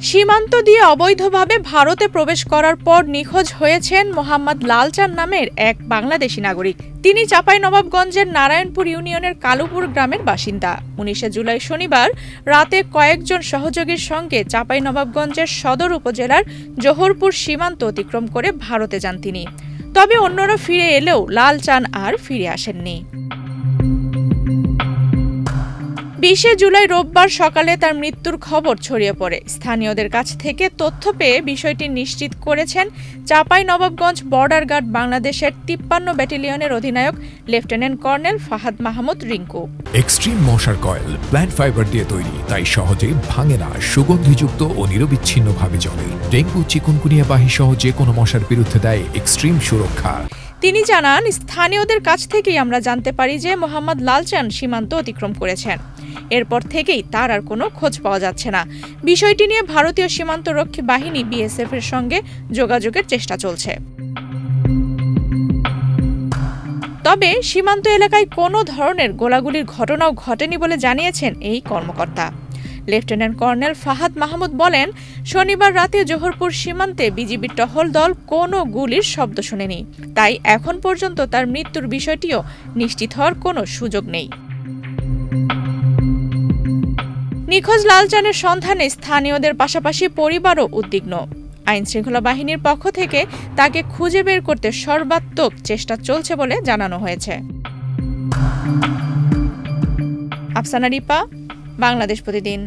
সীমান্ত দিয়ে অবৈধভাবে ভারতে প্রবেশ করার পর নিখোঁজ হয়েছেন মোহাম্মদ লালচাঁদ নামের এক বাংলাদেশি নাগরিক। তিনি চাঁপাইনবাবগঞ্জের নারায়ণপুর ইউনিয়নের কালুপুর গ্রামের বাসিন্দা। ১৯ জুলাই শনিবার রাতে কয়েকজন সহযোগীর সঙ্গে চাঁপাইনবাবগঞ্জের সদর উপজেলার জোহরপুর সীমান্ত অতিক্রম করে ভারতে যান তিনি। তবে অন্যরা ফিরে এলেও লালচাঁদ আর ফিরে আসেননি। ২০ জুলাই রোববার সকালে তার মৃত্যুর খবর ছড়িয়ে পড়ে। স্থানীয়দের কাছ থেকে তথ্য পেয়ে বিষয়টি নিশ্চিত করেছেন চাঁপাইনবাবগঞ্জ বর্ডার গার্ড বাংলাদেশের ৫৩ ব্যাটালিয়নের অধিনায়ক lieutenant colonel Fahad Mahmud Rinku. Extreme মশার কয়েল প্ল্যান্ট ফাইবার দিয়ে তৈরি, তাই সহজে ভাঙে না, সুগন্ধিযুক্ত ও নিরবিচ্ছিন্নভাবে জ্বলে। ডেঙ্গু, চিকুনগুনিয়া বাহি সহ যে কোনো মশার বিরুদ্ধে দেয় এক্সট্রিম সুরক্ষা। তিনি জানান, স্থানীয়দের কাছ থেকেই আমরা জানতে পারি যে মোহাম্মদ লালচাঁদ সীমান্ত অতিক্রম করেছেন। এরপর থেকেই তার আর কোনো খোঁজ পাওয়া যাচ্ছে না। বিষয়টি নিয়ে ভারতীয় সীমান্তরক্ষী বাহিনী বিএসএফ এর সঙ্গে যোগাযোগের চেষ্টা চলছে। তবে সীমান্ত এলাকায় কোনো ধরনের গোলাগুলির ঘটনাও ঘটেনি বলে জানিয়েছেন এই কর্মকর্তা। লেফটেন্যান্ট কর্নেল ফাহাদ মাহমুদ বলেন, শনিবার রাতে জোহরপুর সীমান্তে বিজিবির টহল দল কোনো গুলির শব্দ শুনেনি, তাই এখন পর্যন্ত তার মৃত্যুর বিষয়টিও নিশ্চিত হওয়ার কোনো সুযোগ নেই। নিখোঁজ লালচাঁদের সন্ধানে স্থানীয়দের পাশাপাশি পরিবারও উদ্বিগ্ন। আইনশৃঙ্খলা বাহিনীর পক্ষ থেকে তাকে খুঁজে বের করতে সর্বাত্মক চেষ্টা চলছে বলে জানানো হয়েছে। আফসানা রিপা, বাংলাদেশ প্রতিদিন।